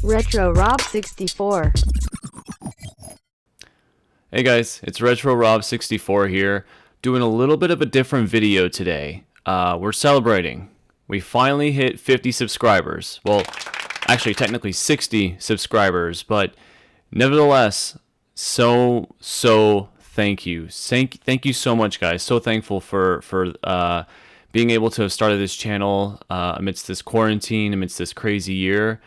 Retro Rob 64. Hey guys, it's Retro Rob 64 here, doing a little bit of a different video today. We're celebrating. We finally hit 50 subscribers. Well, actually technically 60 subscribers, but nevertheless, so thank you. Thank you so much, guys. So thankful for being able to have started this channel amidst this quarantine, amidst this crazy year.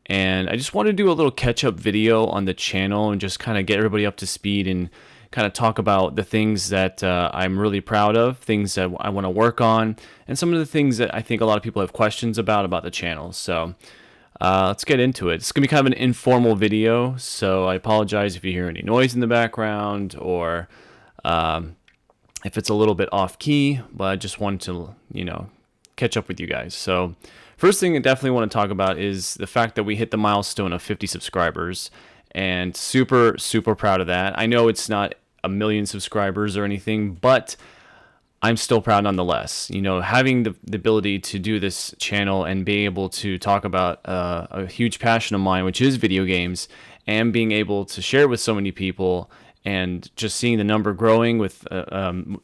And I just wanted to do a little catch-up video on the channel and just kind of get everybody up to speed and kind of talk about the things that I'm really proud of, things that I want to work on, and some of the things that I think a lot of people have questions about the channel. So let's get into it. It's going to be kind of an informal video, so I apologize if you hear any noise in the background or if it's a little bit off-key, but I just wanted to, catch up with you guys. So first thing I definitely want to talk about is the fact that we hit the milestone of 50 subscribers, and super proud of that. I know it's not a million subscribers or anything, but I'm still proud nonetheless. Having the ability to do this channel and being able to talk about a huge passion of mine, which is video games, and being able to share it with so many people, and just seeing the number growing with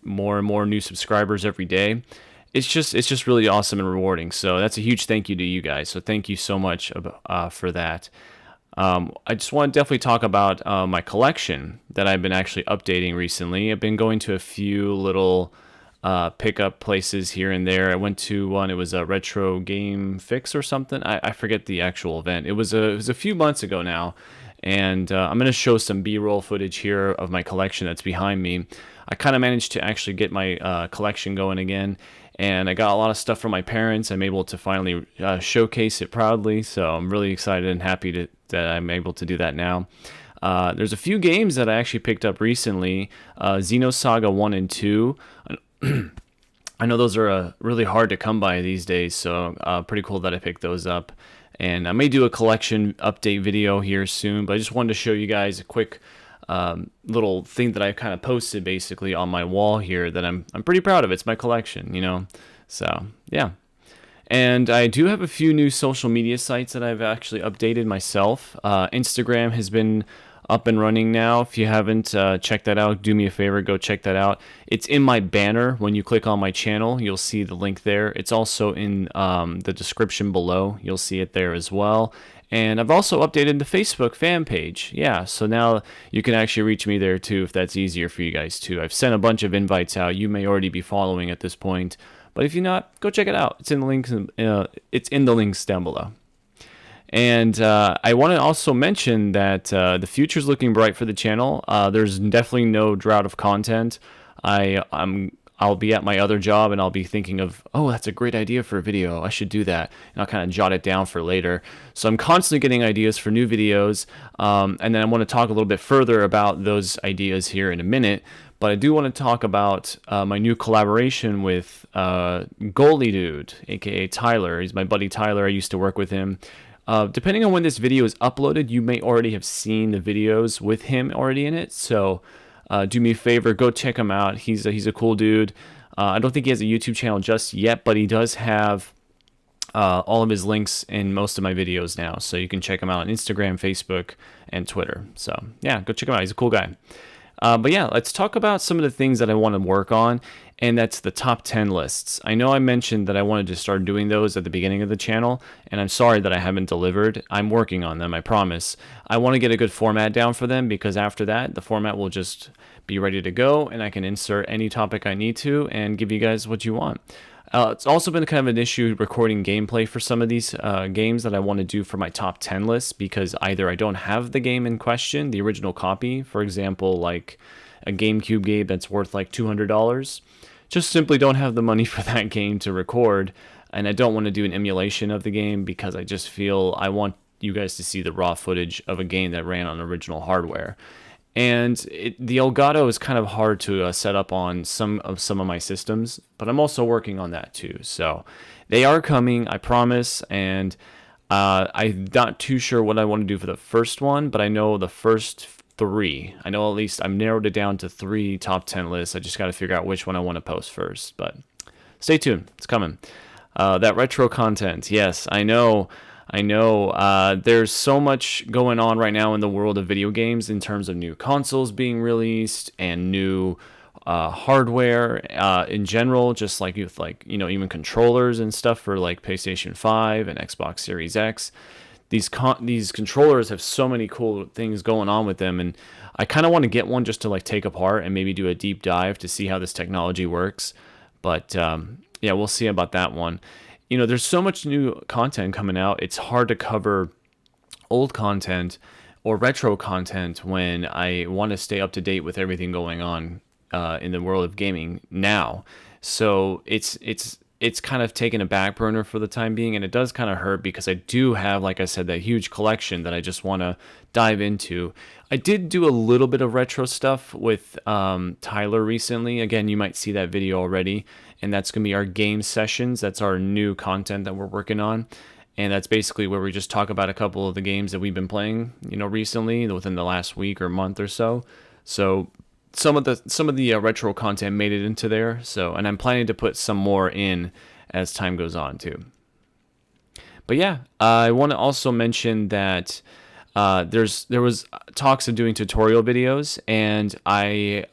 more and more new subscribers every day. It's just really awesome and rewarding. So that's a huge thank you to you guys. So thank you so much for that. I just want to definitely talk about my collection that I've been actually updating recently. I've been going to a few little pickup places here and there. I went to one. It was a retro game fix or something. I forget the actual event. It was a few months ago now. And I'm going to show some B-roll footage here of my collection that's behind me. I kind of managed to actually get my collection going again. And I got a lot of stuff from my parents. I'm able to finally showcase it proudly. So I'm really excited and happy that I'm able to do that now. There's a few games that I actually picked up recently. Xenosaga 1 and 2. I know those are really hard to come by these days. So pretty cool that I picked those up. And I may do a collection update video here soon. But I just wanted to show you guys a quick little thing that I kind of posted basically on my wall here that I'm pretty proud of. It's my collection, So yeah. And I do have a few new social media sites that I've actually updated myself. Instagram has been up and running now. If you haven't checked that out, do me a favor, go check that out. It's in my banner. When you click on my channel, you'll see the link there. It's also in the description below. You'll see it there as well. And I've also updated the Facebook fan page. Yeah, so now you can actually reach me there too if that's easier for you guys too. I've sent a bunch of invites out. You may already be following at this point, but if you're not, go check it out. It's in the links. It's in the links down below. And I want to also mention that the future's looking bright for the channel. There's definitely no drought of content. I'll be at my other job and I'll be thinking of, oh, that's a great idea for a video. I should do that. And I'll kind of jot it down for later. So I'm constantly getting ideas for new videos. And then I want to talk a little bit further about those ideas here in a minute. But I do want to talk about my new collaboration with Goaliedude, aka Tyler. He's my buddy Tyler. I used to work with him. Depending on when this video is uploaded, you may already have seen the videos with him already in it. So do me a favor, go check him out. He's a cool dude. I don't think he has a YouTube channel just yet, but he does have all of his links in most of my videos now. So you can check him out on Instagram, Facebook, and Twitter. So yeah, go check him out. He's a cool guy. But yeah, let's talk about some of the things that I want to work on, and that's the top 10 lists. I know I mentioned that I wanted to start doing those at the beginning of the channel, and I'm sorry that I haven't delivered. I'm working on them, I promise. I want to get a good format down for them, because after that, the format will just be ready to go, and I can insert any topic I need to and give you guys what you want. It's also been kind of an issue recording gameplay for some of these games that I want to do for my top 10 list, because either I don't have the game in question, the original copy, for example, like a GameCube game that's worth like $200, just simply don't have the money for that game to record, and I don't want to do an emulation of the game because I just feel I want you guys to see the raw footage of a game that ran on original hardware. And the Elgato is kind of hard to set up on some of my systems, but I'm also working on that too. So they are coming, I promise. And I'm not too sure what I want to do for the first one, but I know the first three. I know at least I've narrowed it down to 3 top 10 lists. I just got to figure out which one I want to post first. But stay tuned, it's coming. That retro content, yes, I know I know there's so much going on right now in the world of video games in terms of new consoles being released and new hardware in general, just like with like even controllers and stuff for like PlayStation 5 and Xbox Series X. These controllers have so many cool things going on with them, and I kind of want to get one just to like take apart and maybe do a deep dive to see how this technology works. But yeah, we'll see about that one. There's so much new content coming out. It's hard to cover old content or retro content when I want to stay up to date with everything going on in the world of gaming now. So it's kind of taken a back burner for the time being, and it does kind of hurt because I do have, like I said, that huge collection that I just want to dive into. I did do a little bit of retro stuff with Tyler recently. Again, you might see that video already, and that's going to be our game sessions. That's our new content that we're working on. And that's basically where we just talk about a couple of the games that we've been playing, recently within the last week or month or so. So some of the retro content made it into there. So, and I'm planning to put some more in as time goes on too. But yeah, I want to also mention that there was talks of doing tutorial videos, and I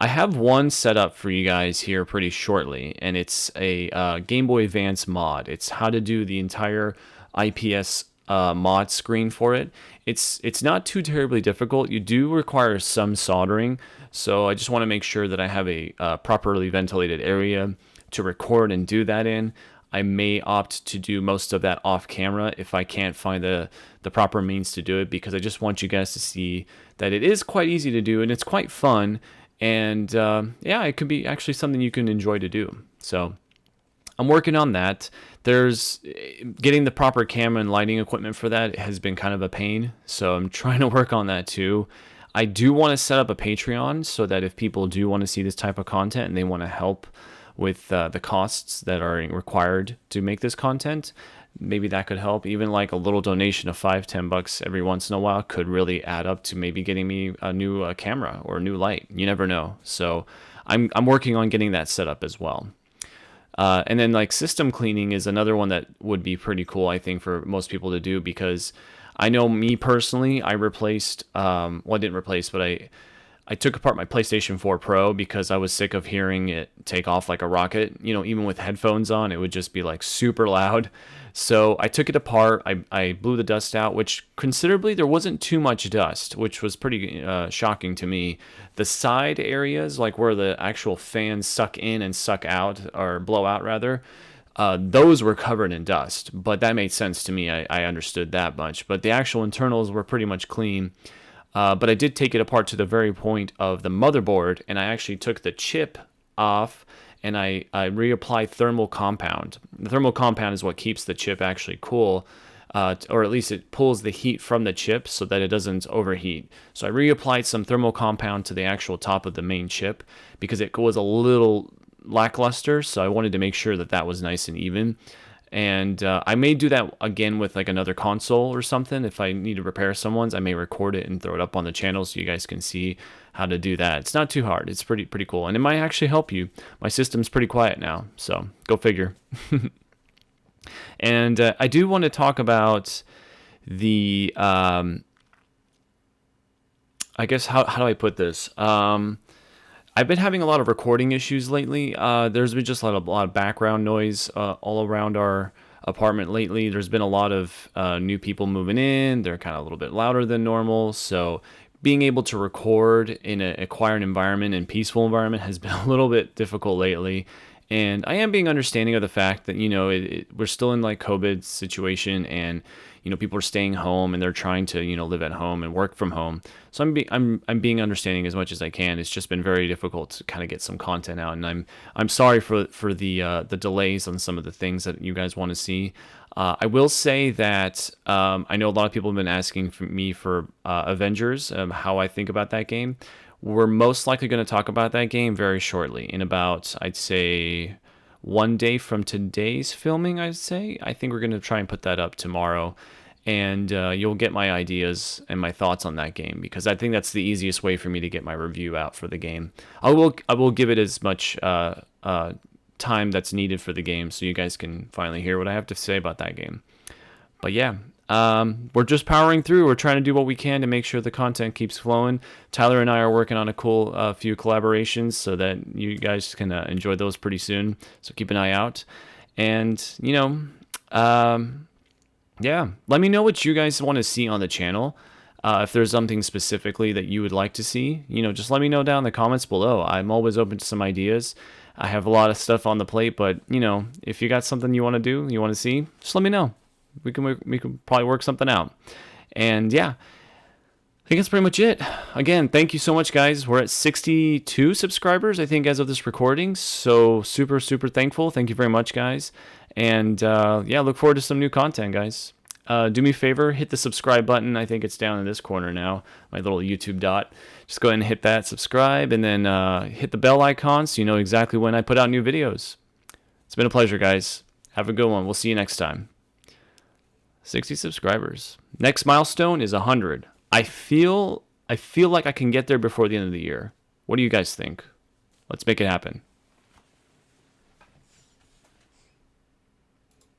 have one set up for you guys here pretty shortly, and it's a Game Boy Advance mod. It's how to do the entire IPS mod screen for it. It's not too terribly difficult. You do require some soldering, so I just want to make sure that I have a properly ventilated area to record and do that in. I may opt to do most of that off camera if I can't find the proper means to do it, because I just want you guys to see that it is quite easy to do and it's quite fun. And yeah, it could be actually something you can enjoy to do. So I'm working on that. There's getting the proper camera and lighting equipment for that has been kind of a pain. So I'm trying to work on that too. I do want to set up a Patreon so that if people do want to see this type of content and they want to help with the costs that are required to make this content, maybe that could help. Even like a little donation of $5-10 every once in a while could really add up to maybe getting me a new camera or a new light. You never know. So I'm working on getting that set up as well. And then like system cleaning is another one that would be pretty cool, I think, for most people to do, because I know me personally, I replaced, well, I didn't replace, but I took apart my PlayStation 4 Pro because I was sick of hearing it take off like a rocket. Even with headphones on, it would just be like super loud. So I took it apart. I blew the dust out, which considerably there wasn't too much dust, which was pretty shocking to me. The side areas, like where the actual fans suck in and suck out, or blow out rather, those were covered in dust. But that made sense to me. I understood that much. But the actual internals were pretty much clean. But I did take it apart to the very point of the motherboard, and I actually took the chip off, and I reapplied thermal compound. The thermal compound is what keeps the chip actually cool, or at least it pulls the heat from the chip so that it doesn't overheat. So I reapplied some thermal compound to the actual top of the main chip because it was a little lackluster, so I wanted to make sure that that was nice and even. And I may do that again with like another console or something. If I need to repair someone's, I may record it and throw it up on the channel so you guys can see how to do that. It's not too hard. It's pretty cool, and it might actually help you. My system's pretty quiet now, so go figure. And I do want to talk about the I guess how do I put this? I've been having a lot of recording issues lately. There's been just a lot of background noise all around our apartment lately. There's been a lot of new people moving in. They're kind of a little bit louder than normal. So being able to record in a quiet environment and peaceful environment has been a little bit difficult lately. And I am being understanding of the fact that, we're still in like COVID situation, and, people are staying home and they're trying to, live at home and work from home. So I'm being understanding as much as I can. It's just been very difficult to kind of get some content out, and I'm sorry for the delays on some of the things that you guys want to see. I will say that I know a lot of people have been asking me for Avengers, how I think about that game. We're most likely going to talk about that game very shortly, in about, I'd say, one day from today's filming, I'd say. I think we're going to try and put that up tomorrow, and you'll get my ideas and my thoughts on that game, because I think that's the easiest way for me to get my review out for the game. I will give it as much time that's needed for the game so you guys can finally hear what I have to say about that game. But yeah, we're just powering through. We're trying to do what we can to make sure the content keeps flowing. Tyler and I are working on a cool few collaborations so that you guys can enjoy those pretty soon. So keep an eye out. And, you know, yeah, let me know what you guys want to see on the channel. If there's something specifically that you would like to see, you know, just let me know down in the comments below. I'm always open to some ideas. I have a lot of stuff on the plate, but, you know, if you got something you want to do, you want to see, just let me know. We can probably work something out. And yeah, I think that's pretty much it. Again, thank you so much, guys. We're at 62 subscribers, I think, as of this recording. So super, super thankful. Thank you very much, guys. And yeah, look forward to some new content, guys. Do me a favor, hit the subscribe button. I think it's down in this corner now, my little YouTube dot. Just go ahead and hit that subscribe, and then hit the bell icon so you know exactly when I put out new videos. It's been a pleasure, guys. Have a good one. We'll see you next time. 60 subscribers. Next milestone is 100. I feel like I can get there before the end of the year. What do you guys think? Let's make it happen.